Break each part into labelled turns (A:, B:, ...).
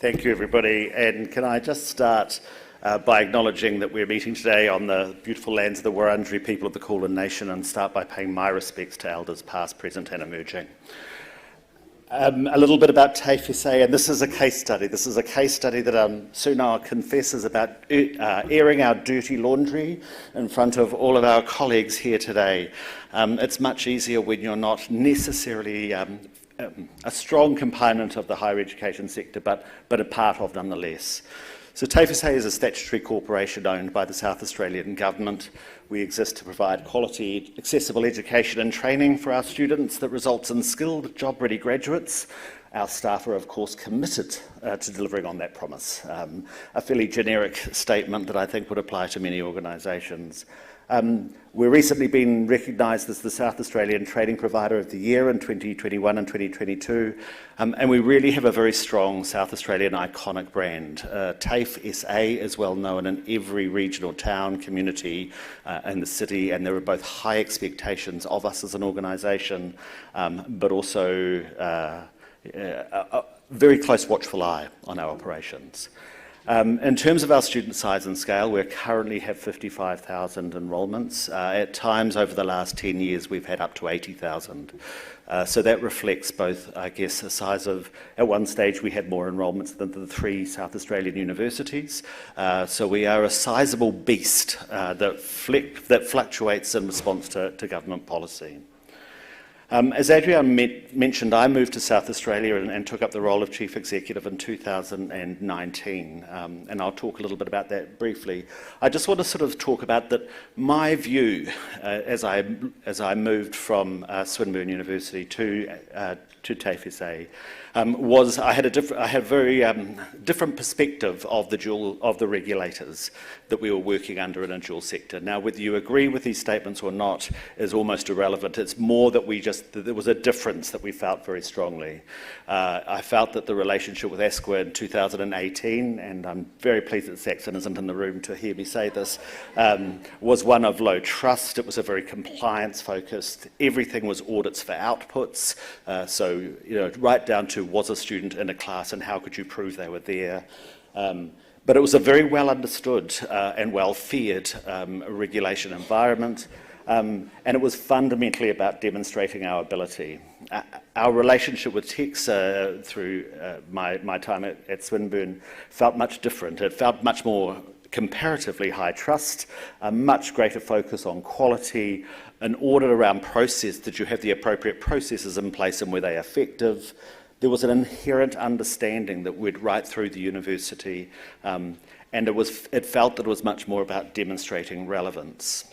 A: Thank you, everybody. And can I just start by acknowledging that we're meeting today on the beautiful lands of the Wurundjeri people of the Kulin Nation, and start by paying my respects to elders past, present and emerging. A little bit about TAFE SA, and this is a case study. This is a case study that soon I'll confess is about airing our dirty laundry in front of all of our colleagues here today. It's much easier when you're not necessarily a strong component of the higher education sector, but a part of nonetheless. So TAFE SA is a statutory corporation owned by the South Australian Government. We exist to provide quality, accessible education and training for our students that results in skilled, job-ready graduates. Our staff are, of course, committed to delivering on that promise. A fairly generic statement that I think would apply to many organisations. We've recently been recognised as the South Australian Training Provider of the Year in 2021 and 2022, and we really have a very strong South Australian iconic brand. TAFE SA is well known in every regional town, community in the city, and there are both high expectations of us as an organisation, but also a very close watchful eye on our operations. In terms of our student size and scale, we currently have 55,000 enrolments. At times over the last 10 years, we've had up to 80,000. So that reflects both, I guess, the size of, at one stage we had more enrolments than the 3 South Australian universities. So we are a sizable beast that fluctuates in response to government policy. As Adrian mentioned, I moved to South Australia and took up the role of Chief Executive in 2019, and I'll talk a little bit about that briefly. I just want to sort of talk about that. My view, as I moved from Swinburne University to TAFE SA, was I had a very different perspective of the regulators that we were working under in a dual sector. Now, whether you agree with these statements or not is almost irrelevant. It's more that there was a difference that we felt very strongly. I felt that the relationship with ESQA in 2018, and I'm very pleased that Saxon isn't in the room to hear me say this, was one of low trust. It was a very compliance-focused. Everything was audits for outputs. So, right down to was a student in a class and how could you prove they were there. But it was a very well understood and well feared regulation environment. And it was fundamentally about demonstrating our ability. Our relationship with TEX through my time at Swinburne felt much different. It felt much more comparatively high trust, a much greater focus on quality, an audit around process. Did you have the appropriate processes in place and were they effective? There was an inherent understanding that went right through the university, and it felt that it was much more about demonstrating relevance.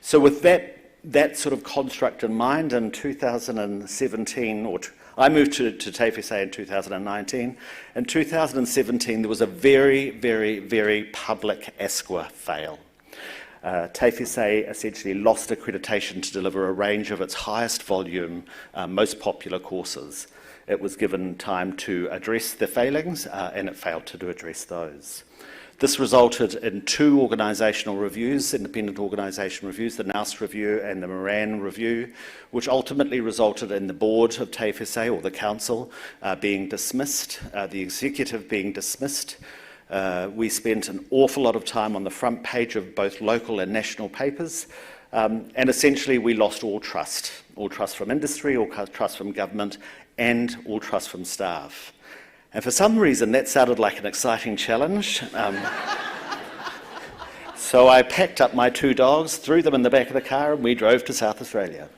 A: So with that sort of construct in mind, in 2017, I moved to TAFE SA in 2019. In 2017, there was a very, very, very public ESQA fail. TAFE SA essentially lost accreditation to deliver a range of its highest volume, most popular courses. It was given time to address the failings, and it failed to address those. This resulted in 2 organisational reviews, independent organisation reviews, the Nous review and the Moran review, which ultimately resulted in the board of TAFE SA, or the council, being dismissed, the executive being dismissed. We spent an awful lot of time on the front page of both local and national papers, and essentially we lost all trust from industry, all trust from government, and all trust from staff. And for some reason, that sounded like an exciting challenge. So I packed up my 2 dogs, threw them in the back of the car, and we drove to South Australia.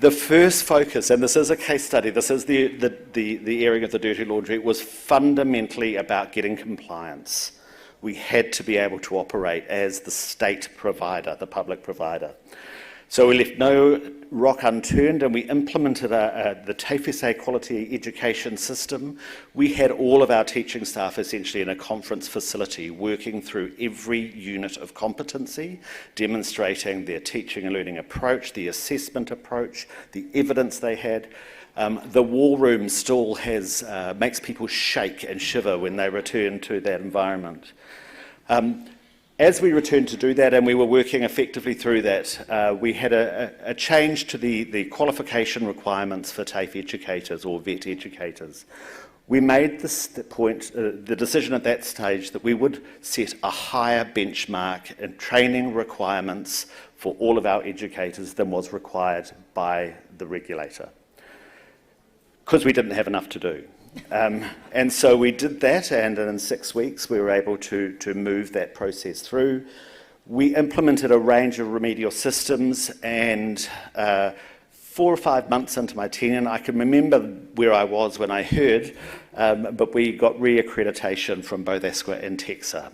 A: The first focus, and this is a case study, this is the airing of the dirty laundry, was fundamentally about getting compliance. We had to be able to operate as the state provider, the public provider. So we left no rock unturned, and we implemented the TAFE SA quality education system. We had all of our teaching staff essentially in a conference facility working through every unit of competency, demonstrating their teaching and learning approach, the assessment approach, the evidence they had. The war room still makes people shake and shiver when they return to that environment. As we returned to do that, and we were working effectively through that, we had a change to the qualification requirements for TAFE educators or VET educators. We made the decision at that stage that we would set a higher benchmark in training requirements for all of our educators than was required by the regulator, because we didn't have enough to do. And so we did that, and in 6 weeks we were able to move that process through. We implemented a range of remedial systems, and 4 or 5 months into my tenure, I can remember where I was when I heard, but we got re-accreditation from both ASQA and TEXA.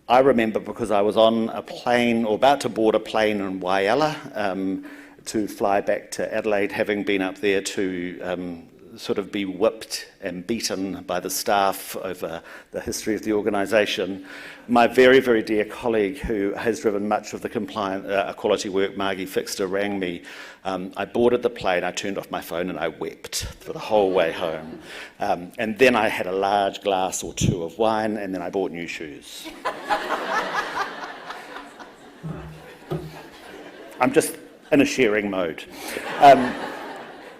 A: I remember because I was on a plane, or about to board a plane in Waiala to fly back to Adelaide, having been up there to sort of be whipped and beaten by the staff over the history of the organisation. My very, very dear colleague who has driven much of the quality work, Margie Fixter, rang me. I boarded the plane, I turned off my phone and I wept for the whole way home. And then I had a large glass or two of wine, and then I bought new shoes. I'm just in a sharing mode.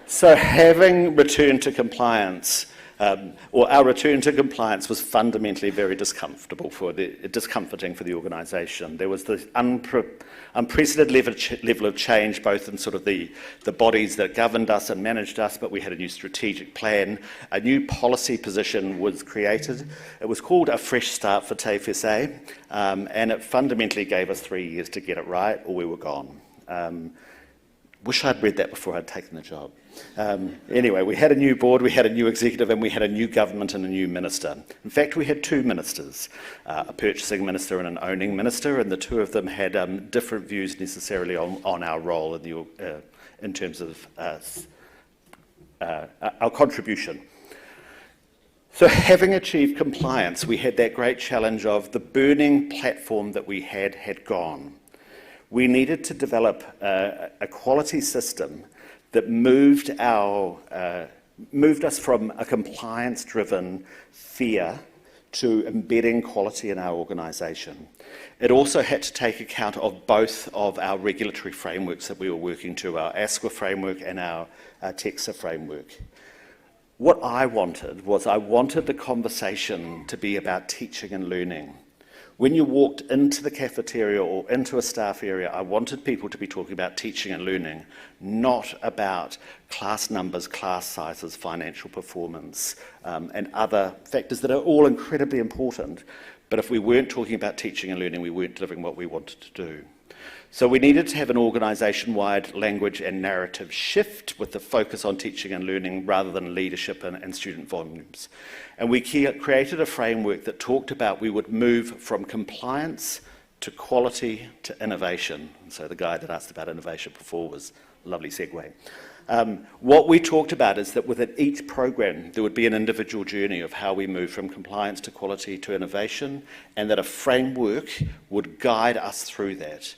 A: So having returned to compliance, or our return to compliance, was fundamentally very discomforting for the organisation. There was this unprecedented level of change, both in sort of the bodies that governed us and managed us, but we had a new strategic plan. A new policy position was created. It was called A Fresh Start for TAFE SA, and it fundamentally gave us 3 years to get it right, or we were gone. Wish I'd read that before I'd taken the job. Anyway, we had a new board, we had a new executive, and we had a new government and a new minister. In fact, we had 2 ministers, a purchasing minister and an owning minister, and the 2 of them had different views necessarily on our role in terms of our contribution. So having achieved compliance, we had that great challenge of the burning platform that we had gone. We needed to develop a quality system that moved us from a compliance-driven fear to embedding quality in our organisation. It also had to take account of both of our regulatory frameworks that we were working to, our ASQA framework and our TEXA framework. What I wanted the conversation to be about teaching and learning. When you walked into the cafeteria or into a staff area, I wanted people to be talking about teaching and learning, not about class numbers, class sizes, financial performance, and other factors that are all incredibly important. But if we weren't talking about teaching and learning, we weren't delivering what we wanted to do. So we needed to have an organisation-wide language and narrative shift with the focus on teaching and learning rather than leadership and student volumes. And we created a framework that talked about we would move from compliance to quality to innovation. And so the guy that asked about innovation before was a lovely segue. What we talked about is that within each program there would be an individual journey of how we move from compliance to quality to innovation, and that a framework would guide us through that.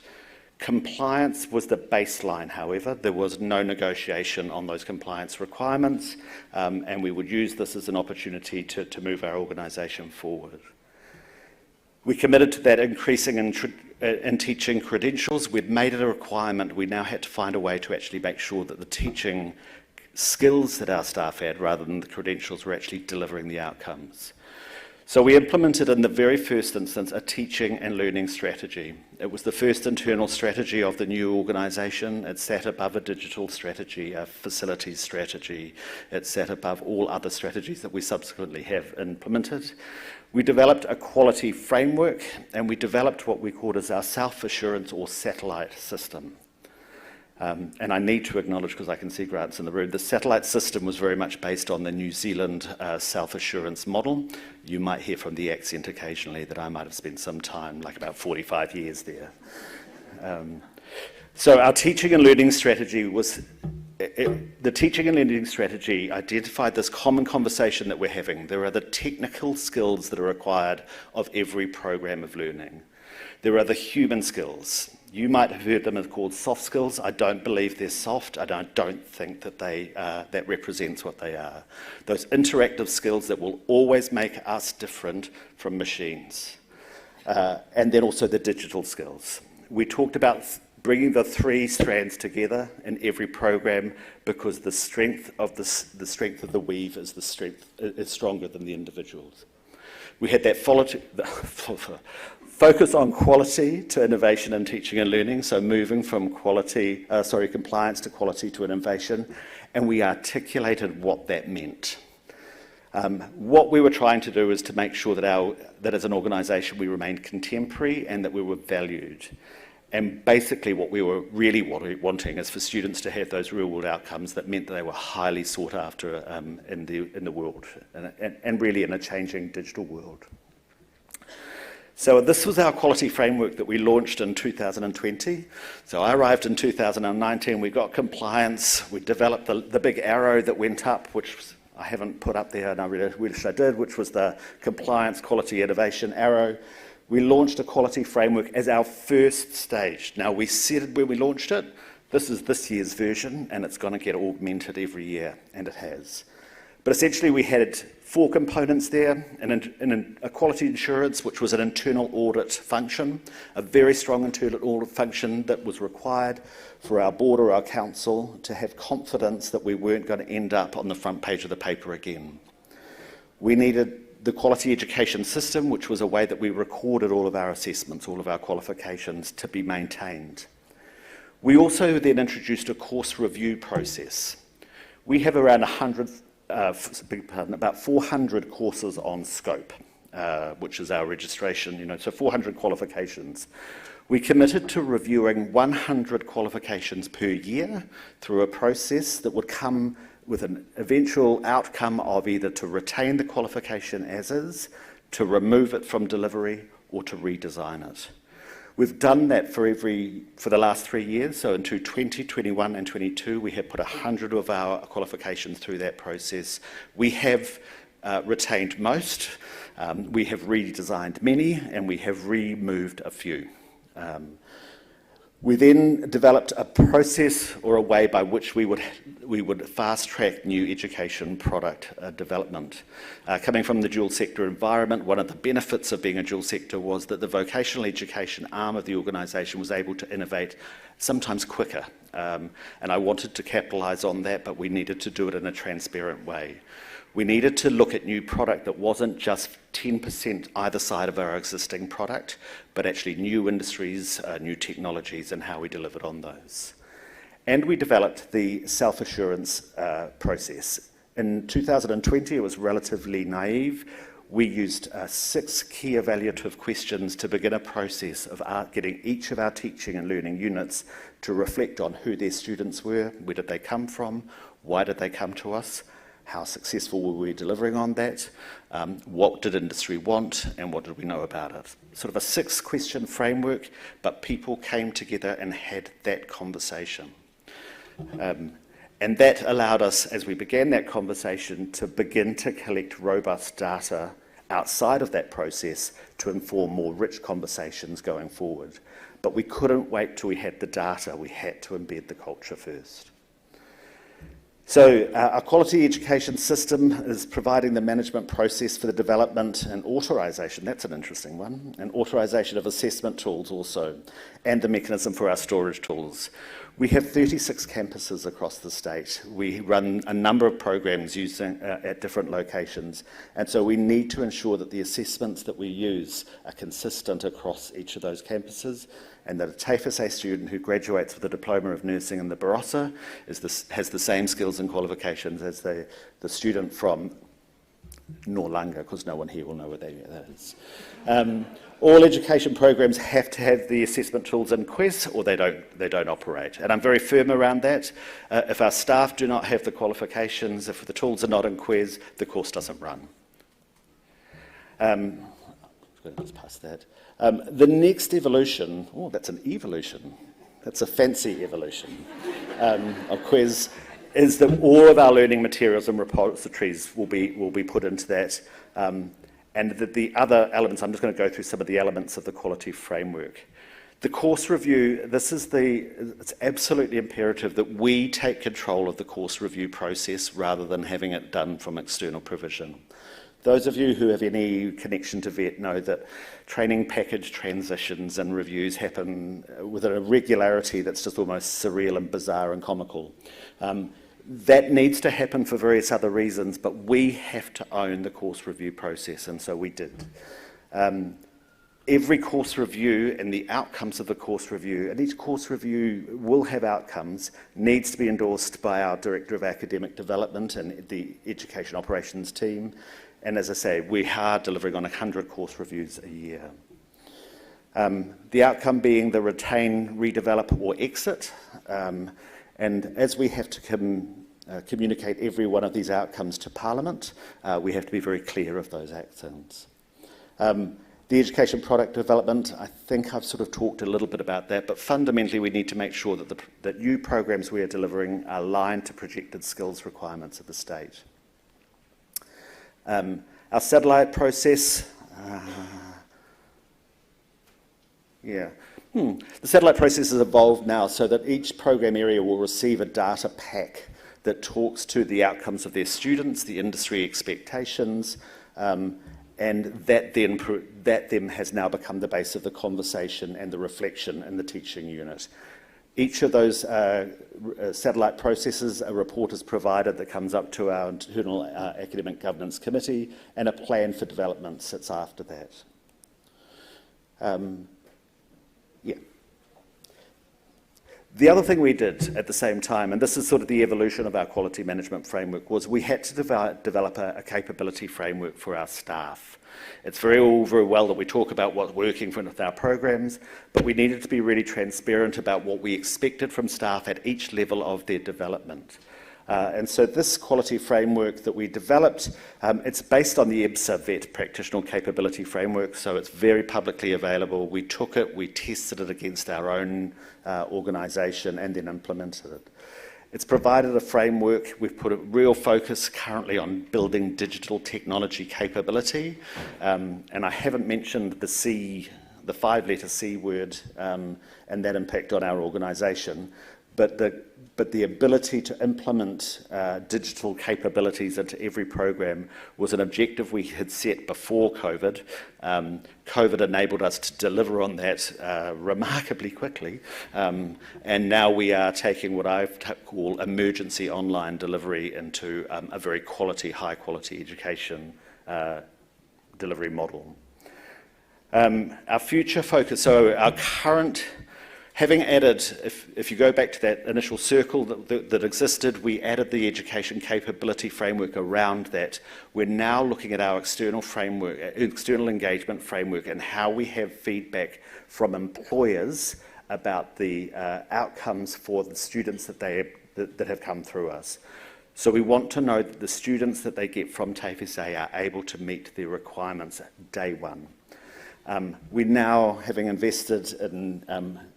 A: Compliance was the baseline, however. There was no negotiation on those compliance requirements, and we would use this as an opportunity to move our organisation forward. We committed to that increasing in teaching credentials. We'd made it a requirement. We now had to find a way to actually make sure that the teaching skills that our staff had, rather than the credentials, were actually delivering the outcomes. So we implemented in the very first instance a teaching and learning strategy. It was the first internal strategy of the new organisation. It sat above a digital strategy, a facilities strategy. It sat above all other strategies that we subsequently have implemented. We developed a quality framework, and we developed what we called as our self-assurance or satellite system. And I need to acknowledge, because I can see Grant's in the room, the satellite system was very much based on the New Zealand self-assurance model. You might hear from the accent occasionally that I might have spent some time, like about 45 years there. So our teaching and learning strategy was, the teaching and learning strategy identified this common conversation that we're having. There are the technical skills that are required of every program of learning. There are the human skills. You might have heard them as called soft skills. I don't believe they're soft. I don't think that that represents what they are. Those interactive skills that will always make us different from machines. and then also the digital skills. We talked about bringing the three strands together in every program because the strength of the weave is stronger than the individuals. We had that focus on quality to innovation in teaching and learning, so moving from compliance to quality to innovation, and we articulated what that meant. What we were trying to do is to make sure that as an organisation we remained contemporary and that we were valued. And basically what we were really wanting is for students to have those real-world outcomes that meant that they were highly sought after in the world and really in a changing digital world. So this was our quality framework that we launched in 2020. So I arrived in 2019, we got compliance, we developed the big arrow that went up, which I haven't put up there, and I really wish I did, which was the compliance, quality, innovation arrow. We launched a quality framework as our first stage. Now, we said when we launched it, this is this year's version, and it's going to get augmented every year, and it has. But essentially, we had 4 components there, a quality assurance, which was an internal audit function, a very strong internal audit function that was required for our board or our council to have confidence that we weren't going to end up on the front page of the paper again. We needed the quality education system, which was a way that we recorded all of our assessments, all of our qualifications to be maintained. We also then introduced a course review process. We have around about 400 courses on scope, which is our registration, so 400 qualifications. We committed to reviewing 100 qualifications per year through a process that would come with an eventual outcome of either to retain the qualification as is, to remove it from delivery, or to redesign it. We've done that for the last 3 years, so into 2021 and 22, we have put 100 of our qualifications through that process. We have retained most, we have redesigned many, and we have removed a few. We then developed a process or a way by which we would fast-track new education product development. Coming from the dual sector environment, one of the benefits of being a dual sector was that the vocational education arm of the organisation was able to innovate sometimes quicker. And I wanted to capitalise on that, but we needed to do it in a transparent way. We needed to look at new product that wasn't just 10% either side of our existing product, but actually new industries, new technologies, and how we delivered on those. And we developed the self-assurance process. In 2020, it was relatively naive. We used 6 key evaluative questions to begin a process of getting each of our teaching and learning units to reflect on who their students were, where did they come from, why did they come to us, how successful were we delivering on that, what did industry want, and what did we know about it. Sort of a 6-question framework, but people came together and had that conversation. And that allowed us, as we began that conversation, to begin to collect robust data outside of that process to inform more rich conversations going forward. But we couldn't wait till we had the data, we had to embed the culture first. So our quality education system is providing the management process for the development and authorisation, that's an interesting one, and authorisation of assessment tools also, and the mechanism for our storage tools. We have 36 campuses across the state. We run a number of programs using at different locations, and so we need to ensure that the assessments that we use are consistent across each of those campuses, and that a TAFE student who graduates with a Diploma of Nursing in the Barossa has the same skills and qualifications as the student from Noarlunga, because no one here will know what that is. All education programs have to have the assessment tools in QES, or they don't operate. And I'm very firm around that. If our staff do not have the qualifications, if the tools are not in QES, the course doesn't run. I'm going to just pass that. The next evolution, that's an evolution. That's a fancy evolution of QES, is that all of our learning materials and repositories will be put into that. And the other elements, I'm just going to go through some of the elements of the quality framework. The course review, it's absolutely imperative that we take control of the course review process rather than having it done from external provision. Those of you who have any connection to VET know that training package transitions and reviews happen with a regularity that's just almost surreal and bizarre and comical. That needs to happen for various other reasons, but we have to own the course review process, and so we did. Every course review and the outcomes of the course review, and each course review will have outcomes, needs to be endorsed by our Director of Academic Development and the Education Operations team. And as I say, we are delivering on 100 course reviews a year. The outcome being the retain, redevelop or exit. And as we have to communicate every one of these outcomes to Parliament, we have to be very clear of those outcomes. The education product development, I think I've sort of talked a little bit about that, but fundamentally we need to make sure that that new programs we are delivering are aligned to projected skills requirements of the state. Our satellite process, The satellite process has evolved now so that each program area will receive a data pack that talks to the outcomes of their students, the industry expectations, and that then has now become the base of the conversation and the reflection in the teaching unit. Each of those satellite processes, a report is provided that comes up to our internal academic governance committee, and a plan for development sits after that. The other thing we did at the same time, and this is sort of the evolution of our quality management framework, was we had to develop a capability framework for our staff. It's all very well that we talk about what's working with our programs, but we needed to be really transparent about what we expected from staff at each level of their development. And so this quality framework that we developed, it's based on the EBSA VET Practitioner Capability Framework, so it's very publicly available. We took it, we tested it against our own organisation and then implemented it. It's provided a framework. We've put a real focus currently on building digital technology capability, and I haven't mentioned the 5-letter C word, and that impact on our organisation, but the ability to implement digital capabilities into every program was an objective we had set before COVID. COVID enabled us to deliver on that remarkably quickly, and now we are taking what I call emergency online delivery into a very high quality education delivery model. Our future focus, so our current, having added, if you go back to that initial circle that existed, we added the education capability framework around that. We're now looking at our external engagement framework and how we have feedback from employers about the outcomes for the students that have come through us. So we want to know that the students that they get from TAFE are able to meet their requirements at day one. We now, having invested in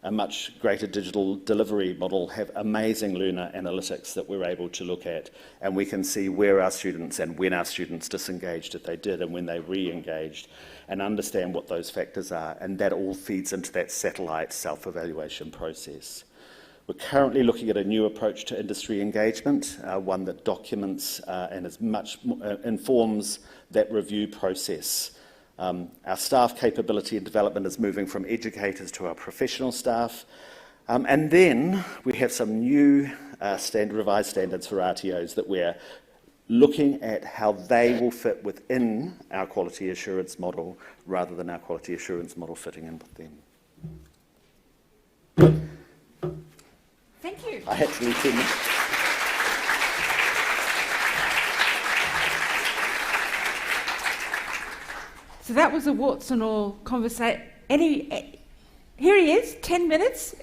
A: a much greater digital delivery model, have amazing learner analytics that we're able to look at, and we can see where our students and when our students disengaged, if they did, and when they re-engaged, and understand what those factors are, and that all feeds into that satellite self-evaluation process. We're currently looking at a new approach to industry engagement, one that documents and informs that review process. Our staff capability and development is moving from educators to our professional staff. And then we have some new revised standards for RTOs that we're looking at how they will fit within our quality assurance model rather than our quality assurance model fitting in with them.
B: Thank you.
A: I had to leave 10 minutes.
B: So that was a warts and all conversation. Here he is, 10 minutes.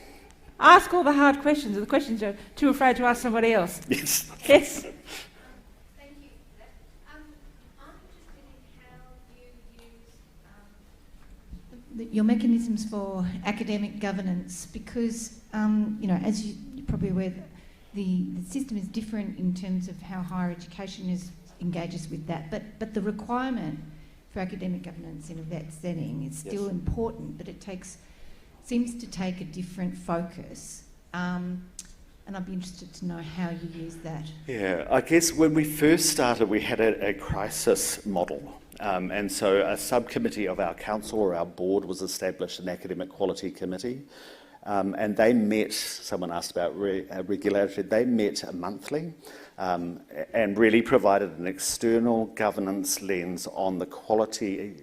B: Ask all the hard questions. The questions you're too afraid to ask somebody else.
A: Yes.
B: Yes.
C: Thank you for that. I'm interested in how you use
D: your mechanisms for academic governance, because as you're probably aware, the system is different in terms of how higher education engages with that, but the requirement for academic governance in a VET setting is still important, but it seems to take a different focus. and I'd be interested to know how you use that.
A: Yeah, I guess when we first started, we had a crisis model. And so a subcommittee of our council or our board was established, an academic quality committee. And they met, someone asked about regulatory, they met monthly and really provided an external governance lens on the quality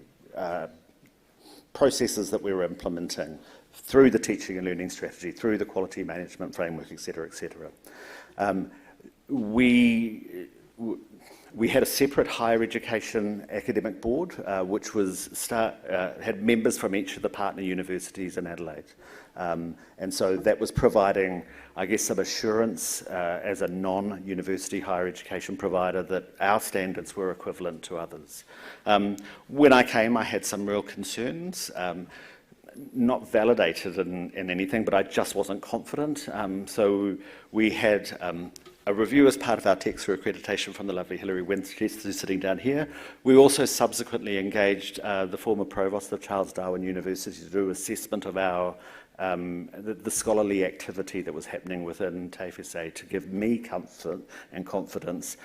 A: processes that we were implementing through the teaching and learning strategy, through the quality management framework, et cetera, et cetera. We had a separate higher education academic board, which was had members from each of the partner universities in Adelaide. And so that was providing, I guess, some assurance as a non-university higher education provider that our standards were equivalent to others. When I came, I had some real concerns, not validated in anything, but I just wasn't confident. So we had a review as part of our text for accreditation from the lovely Hilary Winchester, who's sitting down here. We also subsequently engaged the former provost of Charles Darwin University to do assessment of our the scholarly activity that was happening within TAFE SA to give me comfort and confidence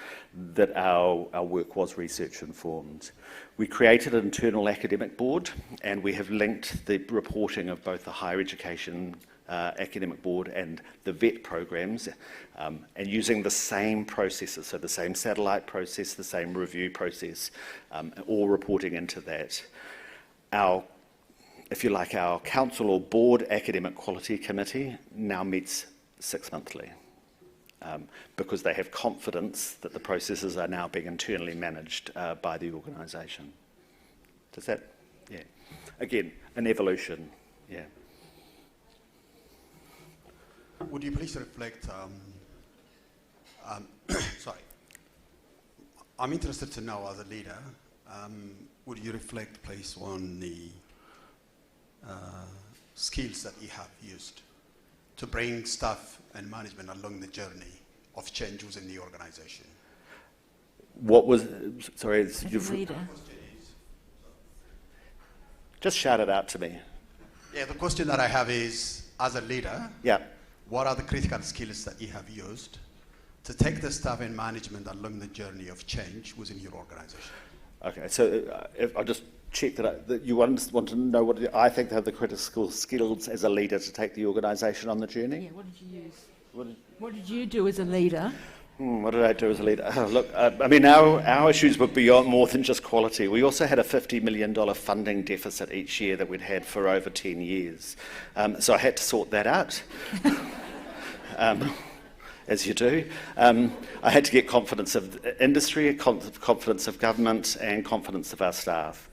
A: that our work was research informed. We created an internal academic board, and we have linked the reporting of both the higher education academic board and the VET programs, and using the same processes, so the same satellite process, the same review process, all reporting into that. If you like, our council or board academic quality committee now meets 6 monthly because they have confidence that the processes are now being internally managed by the organisation. Does that? Yeah. Again, an evolution. Yeah.
E: Would you please reflect, sorry, I'm interested to know as a leader, would you reflect, please, on the skills that you have used to bring staff and management along the journey of change within the organisation?
A: What was, sorry,
B: As a leader.
A: just shout it out to me.
E: Yeah, the question that I have is, as a leader,
A: Yeah.
E: what are the critical skills that you have used to take the staff and management along the journey of change within your organisation?
A: Okay, so if I just check that you want to know what I think they have the critical skills as a leader to take the organisation on the journey.
B: Yeah, what did you use? What did you do as a leader?
A: What did I do as a leader? Oh, look, I mean, our issues were beyond more than just quality. We also had a $50 million funding deficit each year that we'd had for over 10 years. So I had to sort that out, as you do. I had to get confidence of industry, confidence of government, and confidence of our staff.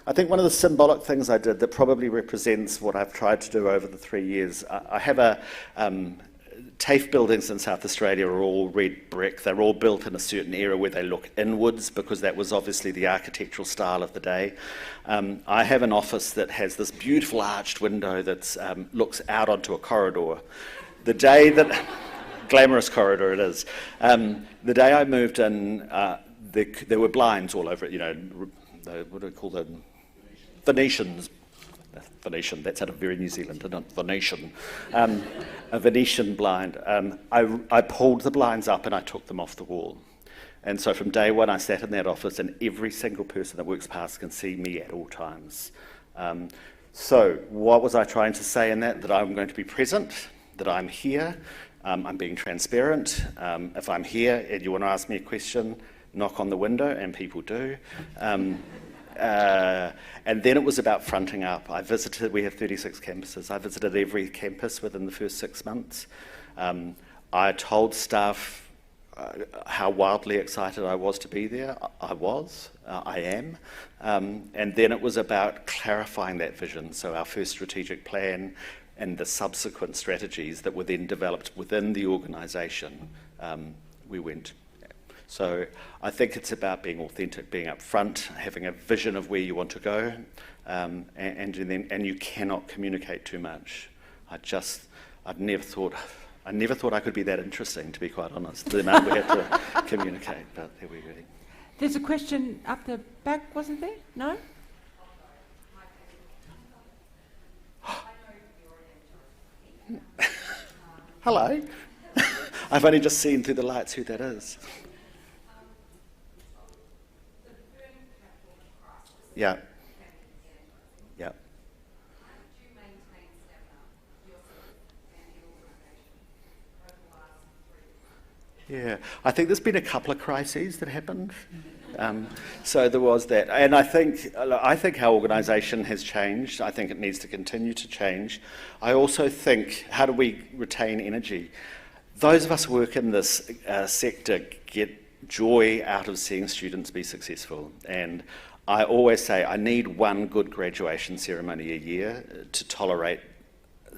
A: I think one of the symbolic things I did that probably represents what I've tried to do over the 3 years, I have a TAFE buildings in South Australia are all red brick. They're all built in a certain era where they look inwards because that was obviously the architectural style of the day. I have an office that has this beautiful arched window that looks out onto a corridor. The day that... glamorous corridor it is. The day I moved in, there were blinds all over it, you know, what do we call them? Venetians. Venetian, that's out of very New Zealand, not Venetian. A Venetian blind. I pulled the blinds up and I took them off the wall. And so from day one I sat in that office and every single person that works past can see me at all times. So what was I trying to say in that? That I'm going to be present, that I'm here, I'm being transparent. If I'm here and you want to ask me a question, knock on the window, and people do. And then it was about fronting up. We have 36 campuses. I visited every campus within the first 6 months. I told staff how wildly excited I was to be there. I am. And then it was about clarifying that vision. So our first strategic plan and the subsequent strategies that were then developed within the organisation, we went. So I think it's about being authentic, being upfront, having a vision of where you want to go, and you cannot communicate too much. I never thought I could be that interesting, to be quite honest. The amount we had to communicate, but there we go.
B: There's a question up the back, wasn't there? No?
A: Hello. I've only just seen through the lights who that is. Yeah. Yeah. Yeah, I think there's been a couple of crises that happened. So there was that, and I think our organisation has changed. I think it needs to continue to change. I also think, how do we retain energy? Those of us who work in this sector get joy out of seeing students be successful, and I always say I need one good graduation ceremony a year to tolerate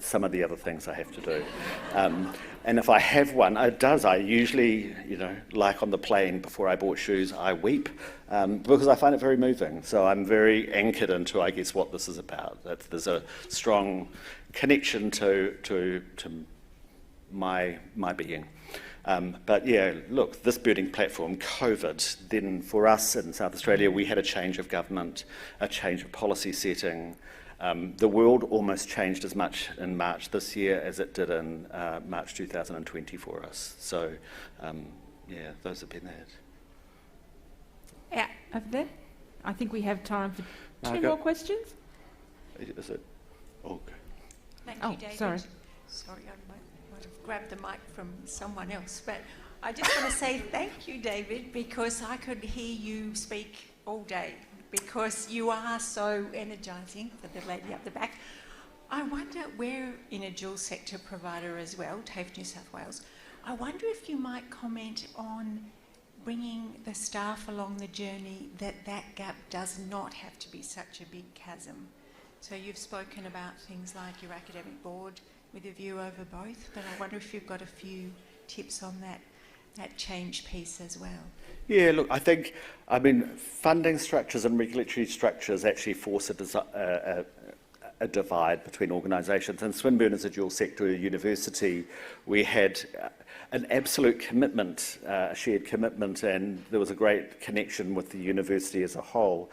A: some of the other things I have to do. And if I have one, I usually, like on the plane before I bought shoes, I weep because I find it very moving. So I'm very anchored into, I guess, what this is about. There's a strong connection to my being. But yeah, look, this building platform, COVID, then for us in South Australia, we had a change of government, a change of policy setting. The world almost changed as much in March this year as it did in March 2020 for us. So, yeah, those have been that.
B: Yeah, over there. I think we have time for two
A: Margaret?
B: more questions.
A: Is it? Okay.
F: Thank you,
B: Oh,
F: David.
B: sorry.
F: Sorry, I might have grabbed the mic from someone else. But I just want to say thank you, David, because I could hear you speak all day, because you are so energising, for the lady up the back. I wonder, we're in a dual sector provider as well, TAFE New South Wales. I wonder if you might comment on bringing the staff along the journey, that gap does not have to be such a big chasm. So you've spoken about things like your academic board with a view over both, but I wonder if you've got a few tips on that change piece as well.
A: Yeah, look, I mean, funding structures and regulatory structures actually force a divide between organisations. And Swinburne is a dual sector university. We had an absolute commitment, a shared commitment, and there was a great connection with the university as a whole.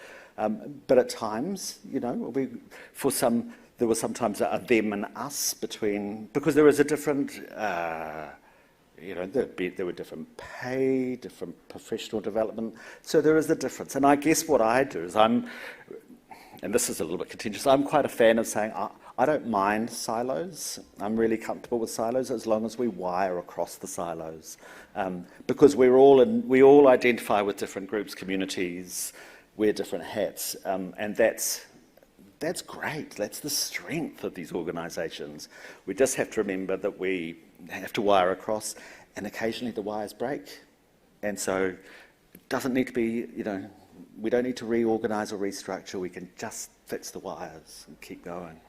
A: But at times, there was sometimes a them and us because there was a different, there were different pay, different professional development. So there is a difference. And I guess what I do is and this is a little bit contentious, I'm quite a fan of saying I don't mind silos. I'm really comfortable with silos as long as we wire across the silos. Because we all identify with different groups, communities, wear different hats, and that's great. That's the strength of these organisations. We just have to remember that we have to wire across, and occasionally the wires break. And so it doesn't need to be, we don't need to reorganise or restructure. We can just fix the wires and keep going.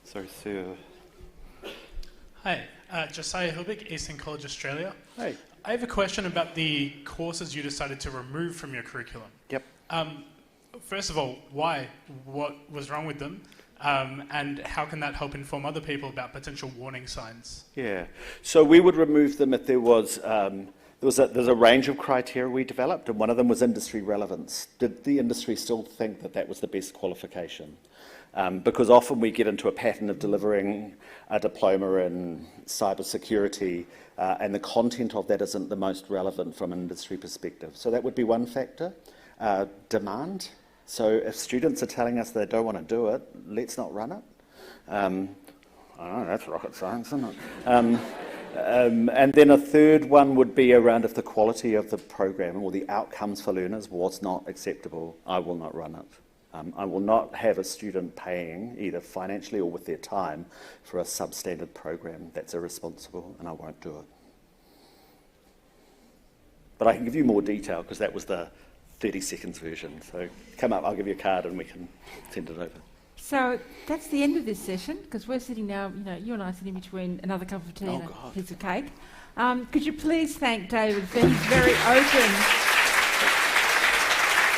A: Sorry, Sir.
G: Hi, Josiah Hilbig, Eastern College Australia.
A: Hey.
G: I have a question about the courses you decided to remove from your curriculum.
A: Yep.
G: First of all, why? What was wrong with them? And how can that help inform other people about potential warning signs?
A: Yeah. So we would remove them if there's a range of criteria we developed, and one of them was industry relevance. Did the industry still think that was the best qualification? Because often we get into a pattern of delivering a diploma in cybersecurity, and the content of that isn't the most relevant from an industry perspective. So that would be one factor. Demand. So if students are telling us they don't want to do it, let's not run it. I don't know, that's rocket science, isn't it? And then a third one would be around if the quality of the program or the outcomes for learners was not acceptable, I will not run it. I will not have a student paying, either financially or with their time, for a substandard program. That's irresponsible, and I won't do it. But I can give you more detail, because that was the 30 seconds version. So come up, I'll give you a card and we can send it over.
B: So that's the end of this session, because we're sitting now, you and I are sitting between another cup of tea and a piece of cake. Could you please thank David for his very open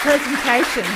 B: presentation.